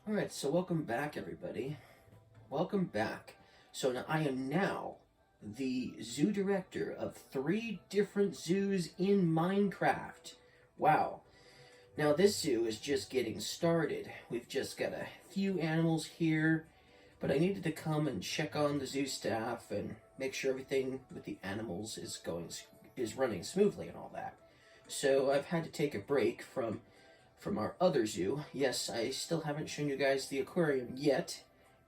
Alright, so welcome back, everybody. Welcome back. So now I am now the zoo director of 3 different zoos in Minecraft. Wow. Now this zoo is just getting started. We've just got a few animals here, but I needed to come and check on the zoo staff and make sure everything with the animals is running smoothly and all that. So I've had to take a break from our other zoo. Yes, I still haven't shown you guys the aquarium yet.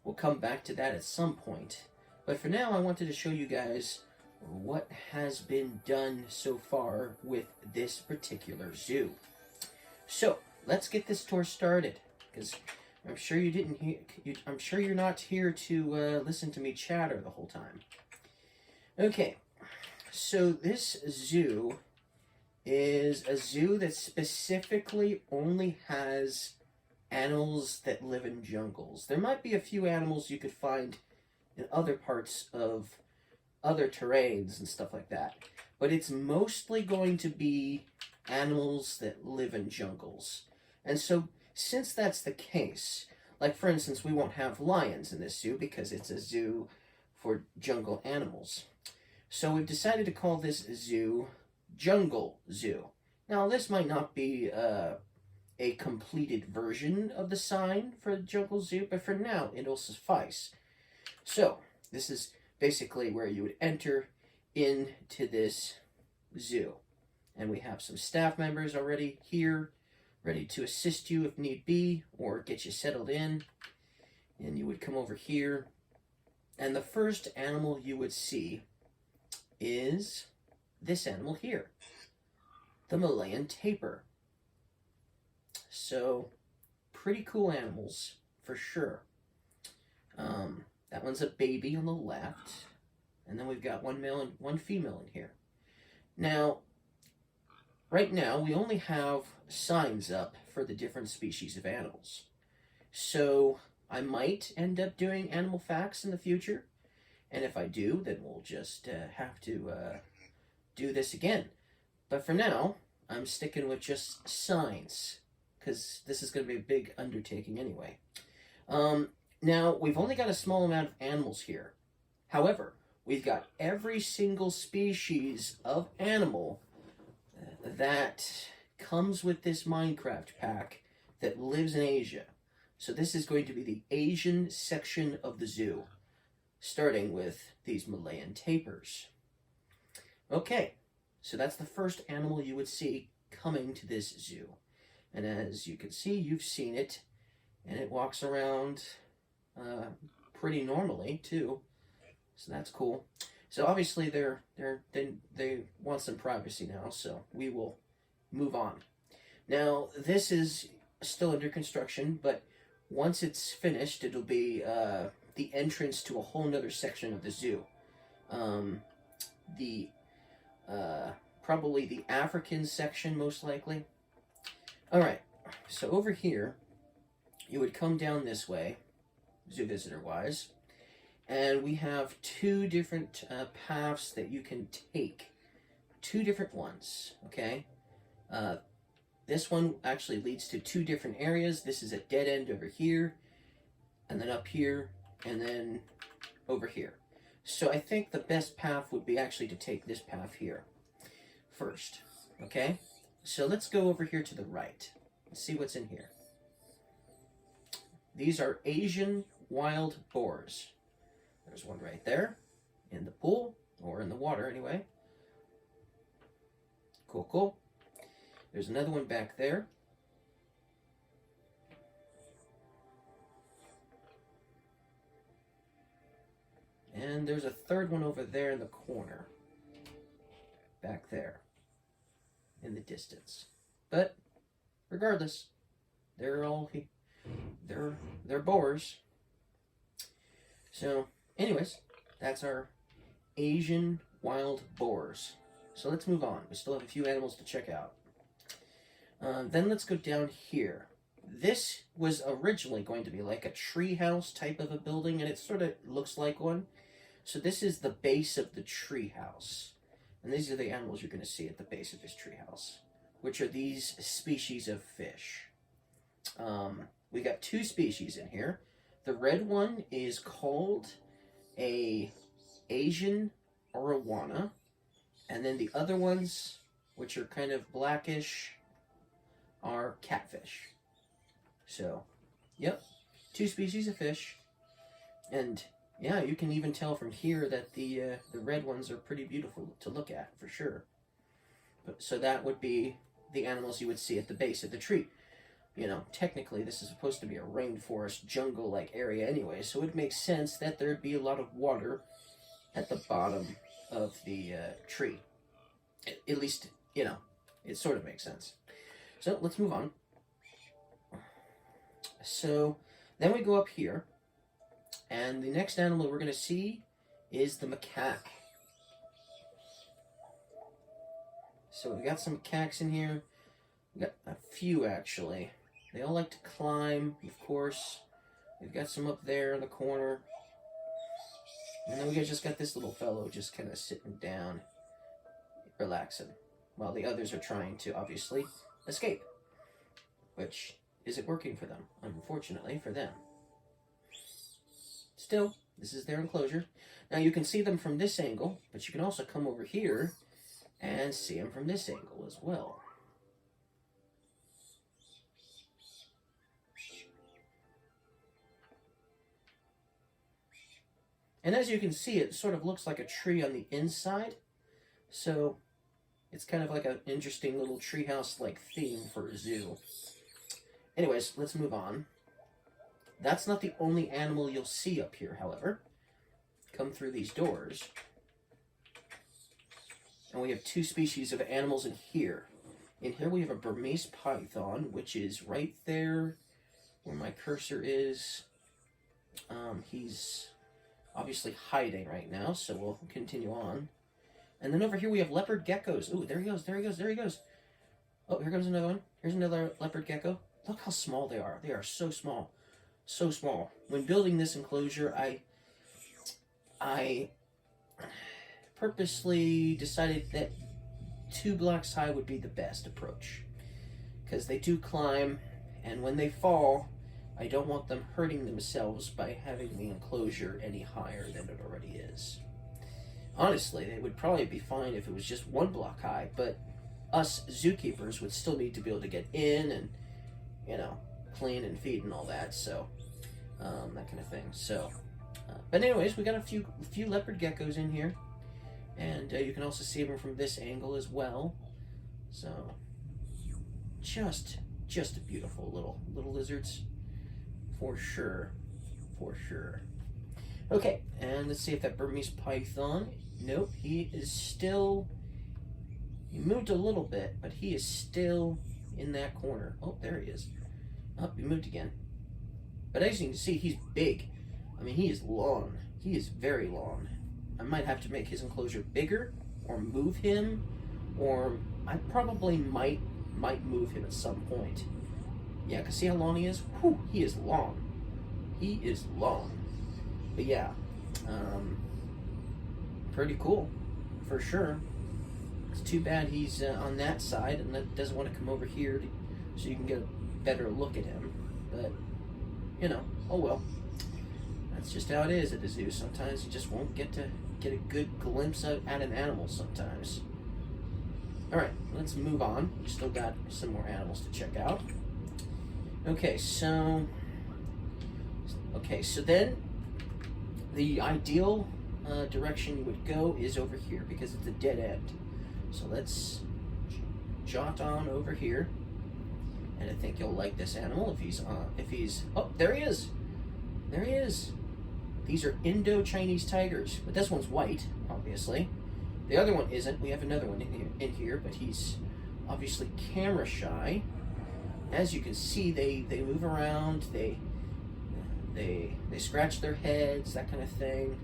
We'll come back to that at some point. But for now, I wanted to show you guys what has been done so far with this particular zoo. So, let's get this tour started, because I'm sure you didn't hear. I'm sure you're not here to listen to me chatter the whole time. Okay, so this zoo is a zoo that specifically only has animals that live in jungles. There might be a few animals you could find in other parts of other terrains and stuff like that, but it's mostly going to be animals that live in jungles. And so, since that's the case, like for instance, we won't have lions in this zoo because it's a zoo for jungle animals. So we've decided to call this zoo Jungle Zoo. Now, this might not be a completed version of the sign for Jungle Zoo, but for now, it'll suffice. So, this is basically where you would enter into this zoo. And we have some staff members already here, ready to assist you if need be, or get you settled in. And you would come over here. And the first animal you would see is this animal here, the Malayan tapir. So, pretty cool animals, for sure. That one's a baby on the left, and then we've got one male and one female in here. Now, right now, we only have signs up for the different species of animals. So, I might end up doing animal facts in the future, and if I do, then we'll just have to do this again. But for now, I'm sticking with just signs, because this is going to be a big undertaking anyway. Now, we've only got a small amount of animals here. However, we've got every single species of animal that comes with this Minecraft pack that lives in Asia. So this is going to be the Asian section of the zoo, starting with these Malayan tapirs. Okay, so that's the first animal you would see coming to this zoo. And as you can see, you've seen it, and it walks around pretty normally too. So that's cool. So obviously they want some privacy now, so we will move on. Now, this is still under construction, but once it's finished, it'll be the entrance to a whole nother section of the zoo. Probably the African section, most likely. Alright, so over here, you would come down this way, zoo visitor wise, and we have 2 different paths that you can take. 2 different ones, okay? This one actually leads to 2 different areas. This is a dead end over here, and then up here, and then over here. So I think the best path would be actually to take this path here first, okay? So let's go over here to the right. Let's see what's in here. These are Asian wild boars. There's one right there in the pool, or in the water anyway. Cool, cool. There's another one back there. And there's a third one over there in the corner. Back there. In the distance. But, regardless, they're boars. So, anyways, that's our Asian wild boars. So let's move on. We still have a few animals to check out. Then let's go down here. This was originally going to be like a treehouse type of a building, and it sort of looks like one. So this is the base of the treehouse. And these are the animals you're going to see at the base of this treehouse, which are these species of fish. we got two species in here. The red one is called a Asian arowana, and then the other ones, which are kind of blackish, are catfish. So, yep, two species of fish, and yeah, you can even tell from here that the red ones are pretty beautiful to look at, for sure. But, so that would be the animals you would see at the base of the tree. You know, technically this is supposed to be a rainforest, jungle-like area anyway, so it makes sense that there'd be a lot of water at the bottom of the tree. At least, you know, it sort of makes sense. So let's move on. So then we go up here, and the next animal we're going to see is the macaque. So we've got some macaques in here. We've got a few, actually. They all like to climb, of course. We've got some up there in the corner. And then we just got this little fellow just kind of sitting down, relaxing, while the others are trying to, obviously, escape. Which isn't working for them, unfortunately for them. Still, this is their enclosure. Now you can see them from this angle, but you can also come over here and see them from this angle as well. And as you can see, it sort of looks like a tree on the inside. So it's kind of like an interesting little treehouse-like theme for a zoo. Anyways, let's move on. That's not the only animal you'll see up here, however. Come through these doors. And we have two species of animals in here. In here we have a Burmese python, which is right there where my cursor is. He's obviously hiding right now, so we'll continue on. And then over here we have leopard geckos. Ooh, there he goes, there he goes, there he goes. Oh, here comes another one. Here's another leopard gecko. Look how small they are. They are so small. So small. When building this enclosure, I purposely decided that 2 blocks high would be the best approach. Because they do climb, and when they fall, I don't want them hurting themselves by having the enclosure any higher than it already is. Honestly, they would probably be fine if it was just 1 block high, but us zookeepers would still need to be able to get in and, you know, clean and feed and all that, so, that kind of thing. So, but anyways, we got a few leopard geckos in here, and you can also see them from this angle as well. So, just a beautiful little lizards. For sure. For sure. Okay, and let's see if that Burmese python... Nope, he is still... He moved a little bit, but he is still in that corner. Oh, there he is. Oh, he moved again. But as you can see, he's big. I mean, he is long. He is very long. I might have to make his enclosure bigger, or move him, or I probably might move him at some point. Yeah, because see how long he is? Whew, he is long. He is long. But yeah, pretty cool, for sure. It's too bad he's on that side and doesn't want to come over here so you can get a better look at him. But, you know, oh well. That's just how it is at the zoo. Sometimes you just won't get to get a good glimpse at an animal sometimes. Alright, let's move on. We still got some more animals to check out. Okay, so then the ideal direction you would go is over here because it's a dead end. So let's jot on over here, and I think you'll like this animal if he's oh, there he is. There he is. These are Indo-Chinese tigers, but this one's white, obviously. The other one isn't. We have another one in here, but he's obviously camera shy. As you can see, they move around, they scratch their heads, that kind of thing.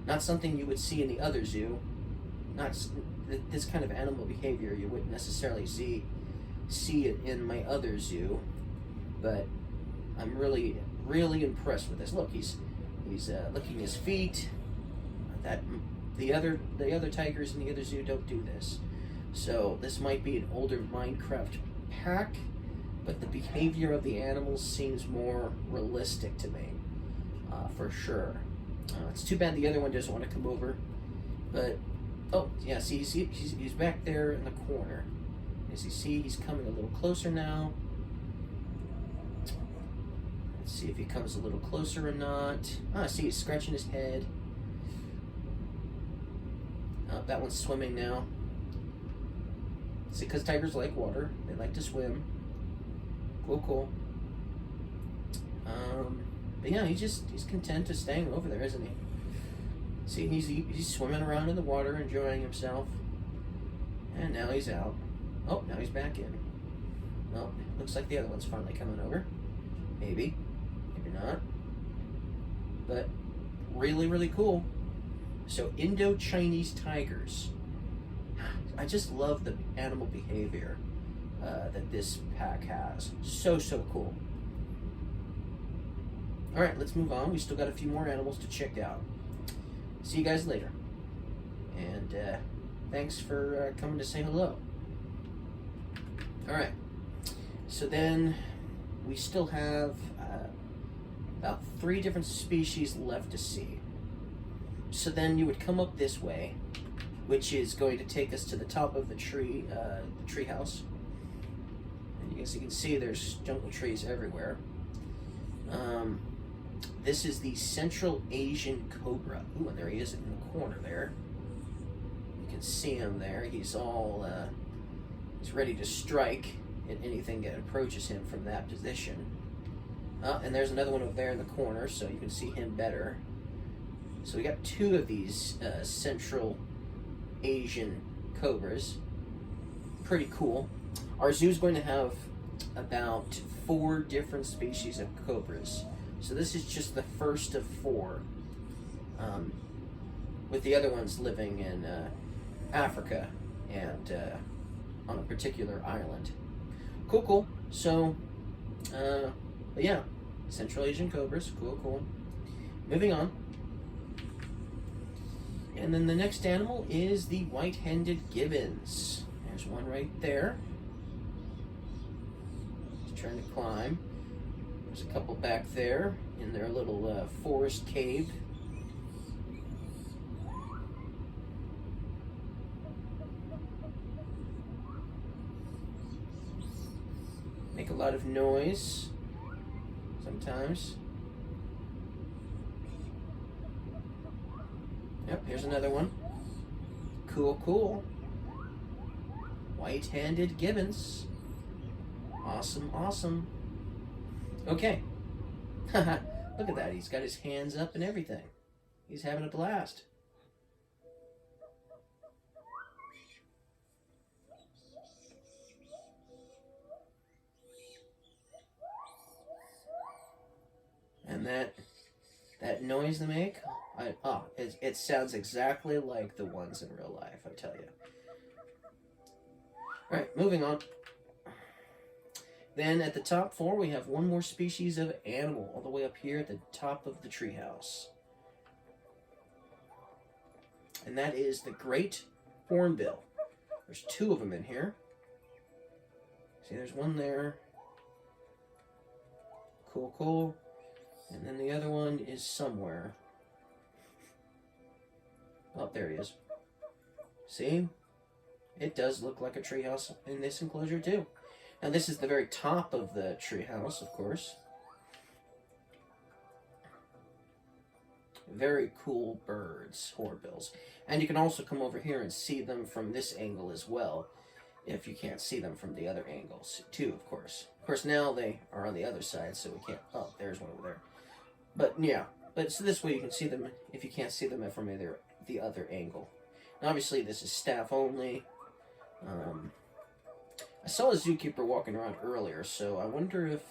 Not something you would see in the other zoo. Not this kind of animal behavior you wouldn't necessarily see it in my other zoo. But I'm really impressed with this. Look, he's licking his feet. That the other tigers in the other zoo don't do this. So this might be an older Minecraft pack. but the behavior of the animals seems more realistic to me, for sure. It's too bad the other one doesn't want to come over, but oh yeah, see, he's back there in the corner. As you see, he's coming a little closer now. Let's see if he comes a little closer or not. Ah, see, he's scratching his head. Oh, that one's swimming now. See, because tigers like water, they like to swim. Cool. But yeah, he's content to staying over there, isn't he? See, he's swimming around in the water, enjoying himself. And now he's out. Oh, now he's back in. Well, looks like the other one's finally coming over. Maybe not. But really cool. So Indo-Chinese tigers. I just love the animal behavior that this pack has. So cool. All right, let's move on. We still got a few more animals to check out. See you guys later. And thanks for coming to say hello. All right. So then we still have about 3 different species left to see. So then you would come up this way, which is going to take us to the top of the treehouse. And as you can see, there's jungle trees everywhere. This is the Central Asian cobra. Ooh, and there he is in the corner there. You can see him there. He's all he's ready to strike at anything that approaches him from that position. And there's another one over there in the corner, so you can see him better. So we got 2 of these Central Asian cobras. Pretty cool. Our zoo is going to have about 4 different species of cobras. So this is just the first of 4, with the other ones living in Africa and on a particular island. Cool. So, but yeah, Central Asian cobras, cool. Moving on. And then the next animal is the white-handed gibbons. There's one right there. He's trying to climb. There's a couple back there in their little forest cave. Make a lot of noise sometimes. Yep, here's another one. Cool. White-handed gibbons. Awesome. Okay. Look at that. He's got his hands up and everything. He's having a blast. And that noise they make, it sounds exactly like the ones in real life, I tell you. All right, moving on. Then at the top 4, we have one more species of animal all the way up here at the top of the treehouse. And that is the great hornbill. There's 2 of them in here. See, there's one there. Cool. And then the other one is somewhere. Oh, there he is. See? It does look like a treehouse in this enclosure too. Now this is the very top of the treehouse, of course. Very cool birds, hornbills. And you can also come over here and see them from this angle as well, if you can't see them from the other angles too, of course. Of course, now they are on the other side, so we can't... Oh, there's one over there. But yeah, so this way you can see them if you can't see them from the other angle. Now, obviously, this is staff only. I saw a zookeeper walking around earlier, so I wonder if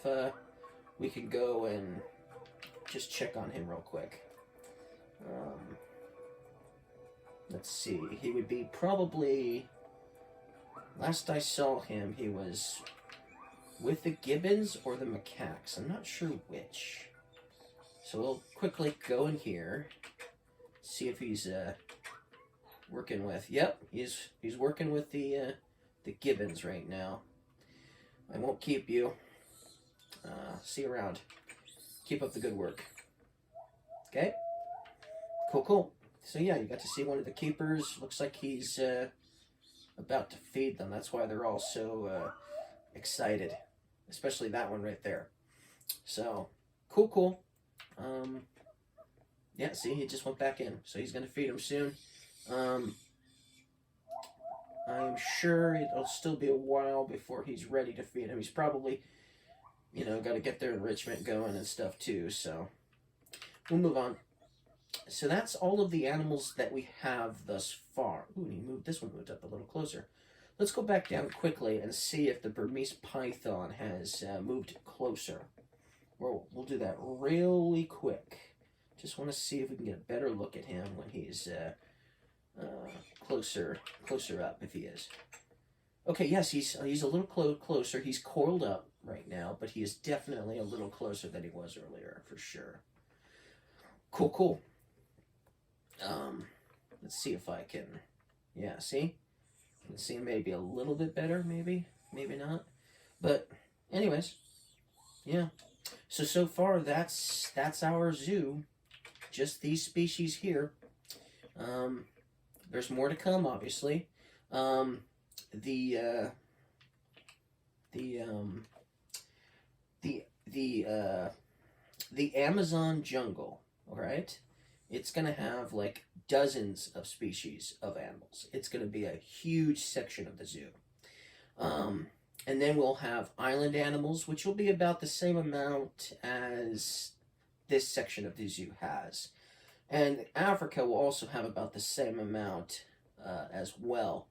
we could go and just check on him real quick. Let's see. He would be probably... Last I saw him, he was with the gibbons or the macaques. I'm not sure which. So we'll quickly go in here, see if he's working with. Yep, he's working with the gibbons right now. I won't keep you. See you around. Keep up the good work. Okay? Cool, cool. So yeah, you got to see one of the keepers. Looks like he's about to feed them. That's why they're all so excited. Especially that one right there. So, cool, cool. Yeah, see, he just went back in. So he's going to feed him soon. I'm sure it'll still be a while before he's ready to feed him. He's probably, you know, got to get their enrichment going and stuff too. So, we'll move on. So that's all of the animals that we have thus far. Ooh, he moved, this one moved up a little closer. Let's go back down quickly and see if the Burmese python has moved closer. We'll do that really quick. Just want to see if we can get a better look at him when he's closer up, if he is. Okay, yes, he's a little closer. He's coiled up right now, but he is definitely a little closer than he was earlier, for sure. Cool, cool. Let's see if I can, yeah, see? You can see maybe a little bit better, maybe not. But, anyways, yeah. So far, that's our zoo. Just these species here. There's more to come, obviously. The Amazon jungle, all right? It's going to have like dozens of species of animals. It's going to be a huge section of the zoo. And then we'll have island animals, which will be about the same amount as this section of the zoo has. And Africa will also have about the same amount as well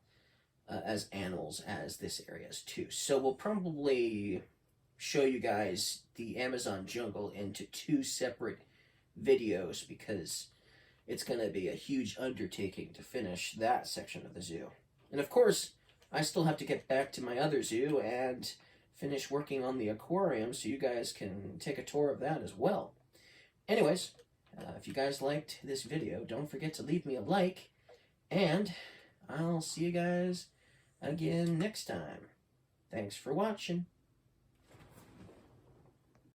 as animals as this area is too. So we'll probably show you guys the Amazon jungle into 2 separate videos because it's going to be a huge undertaking to finish that section of the zoo. And of course, I still have to get back to my other zoo and finish working on the aquarium so you guys can take a tour of that as well. Anyways, if you guys liked this video, don't forget to leave me a like, and I'll see you guys again next time. Thanks for watching.